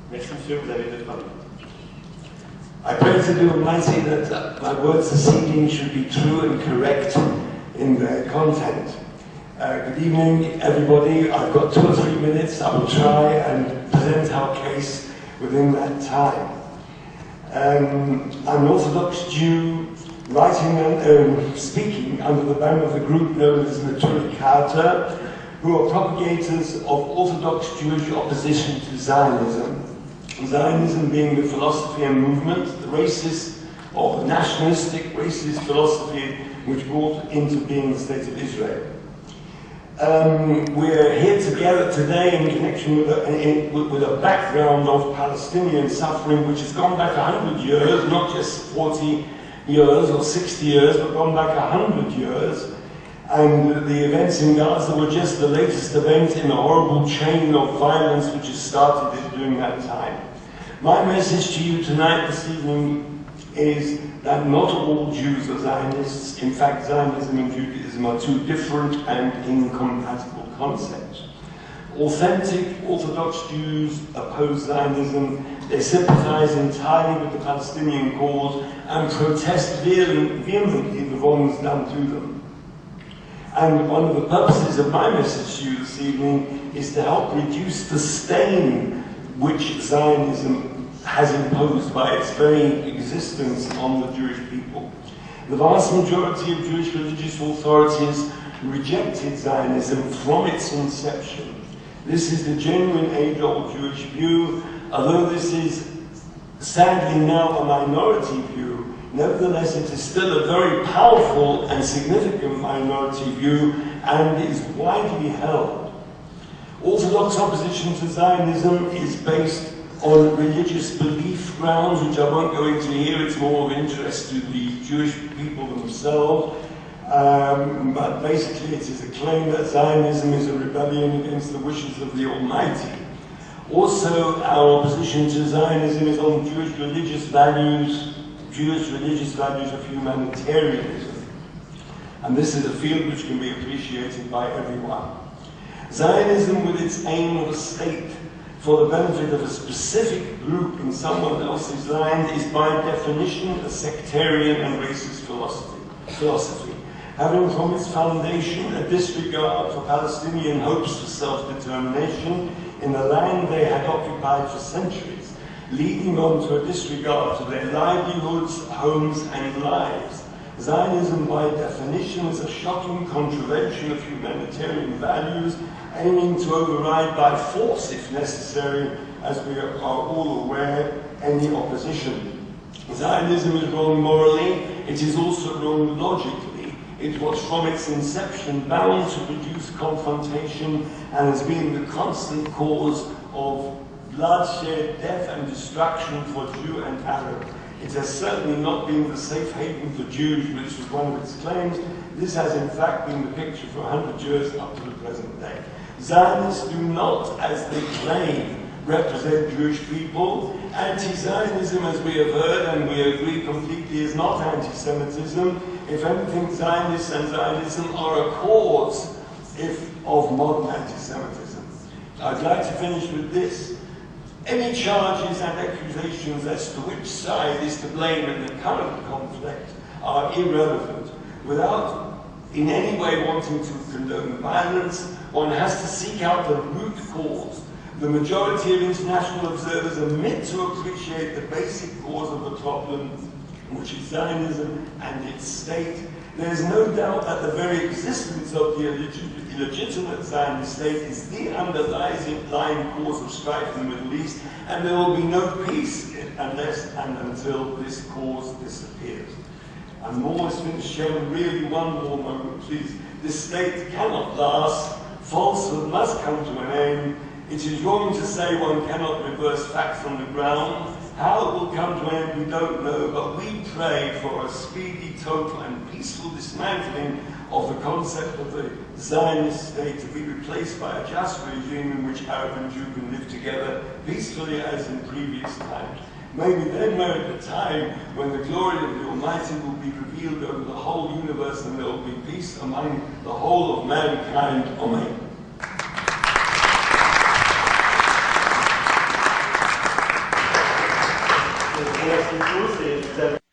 Merci, monsieur, vous avez 2 minutes. I pray to the Almighty that my words this evening should be true and correct in their content. Good evening, everybody. I've got 2 or 3 minutes. I will try and present our case within that time. I'm an Orthodox Jew writing and speaking under the banner of a group known as Naturi Karta, who are propagators of Orthodox Jewish opposition to Zionism. Zionism being the philosophy and movement, the racist or nationalistic racist philosophy which brought into being the State of Israel. We're here together today in connection with a background of Palestinian suffering which has gone back 100 years, not just 40 years or 60 years, but gone back 100 years. And the events in Gaza were just the latest event in a horrible chain of violence which has started during that time. My message to you tonight, this evening, is that not all Jews are Zionists. In fact, Zionism and Judaism are 2 different and incompatible concepts. Authentic Orthodox Jews oppose Zionism. They sympathize entirely with the Palestinian cause and protest vehemently the wrongs done to them. And one of the purposes of my message to you this evening is to help reduce the stain which Zionism has imposed by its very existence on the Jewish people. The vast majority of Jewish religious authorities rejected Zionism from its inception. This is the genuine age-old Jewish view. Although this is sadly now a minority view, nevertheless it is still a very powerful and significant minority view and is widely held. Orthodox opposition to Zionism is based on religious belief grounds, which I won't go into here. It's more of interest to the Jewish people themselves. But basically it is a claim that Zionism is a rebellion against the wishes of the Almighty. Also, our opposition to Zionism is on Jewish religious values of humanitarianism. And this is a field which can be appreciated by everyone. Zionism, with its aim of a state for the benefit of a specific group in someone else's land, is by definition a sectarian and racist philosophy. Having from its foundation a disregard for Palestinian hopes for self-determination in the land they had occupied for centuries, leading on to a disregard for their livelihoods, homes, and lives. Zionism, by definition, is a shocking contravention of humanitarian values, aiming to override by force, if necessary, as we are all aware, any opposition. Zionism is wrong morally, it is also wrong logically. It was from its inception bound to produce confrontation and has been the constant cause of bloodshed, death and destruction for Jew and Arab. It has certainly not been the safe haven for Jews, which was one of its claims. This has in fact been the picture for 100 years up to the present day. Zionists do not, as they claim, represent Jewish people. Anti-Zionism, as we have heard, and we agree completely, is not anti-Semitism. If anything, Zionists and Zionism are a cause of modern anti-Semitism. I'd like to finish with this. Any charges and accusations as to which side is to blame in the current conflict are irrelevant. Without in any way wanting to condone violence, one has to seek out the root cause. The majority of international observers admit to appreciate the basic cause of the problem, which is Zionism and its state. There is no doubt that the very existence of the illegitimate Zionist state is the underlying cause of strife in the Middle East, and there will be no peace unless and until this cause disappears. I'm almost finished, Chairman. Really, one more moment, please. This state cannot last. Falsehood must come to an end. It is wrong to say one cannot reverse facts from the ground. How it will come to an end, we don't know, but we pray for a speedy, total, and peaceful dismantling of the concept of the Zionist state to be replaced by a just regime in which Arab and Jew can live together peacefully as in previous times. May we then merit the time when the glory of the Almighty will be revealed over the whole universe and there will be peace among the whole of mankind. Amen. less inclusive than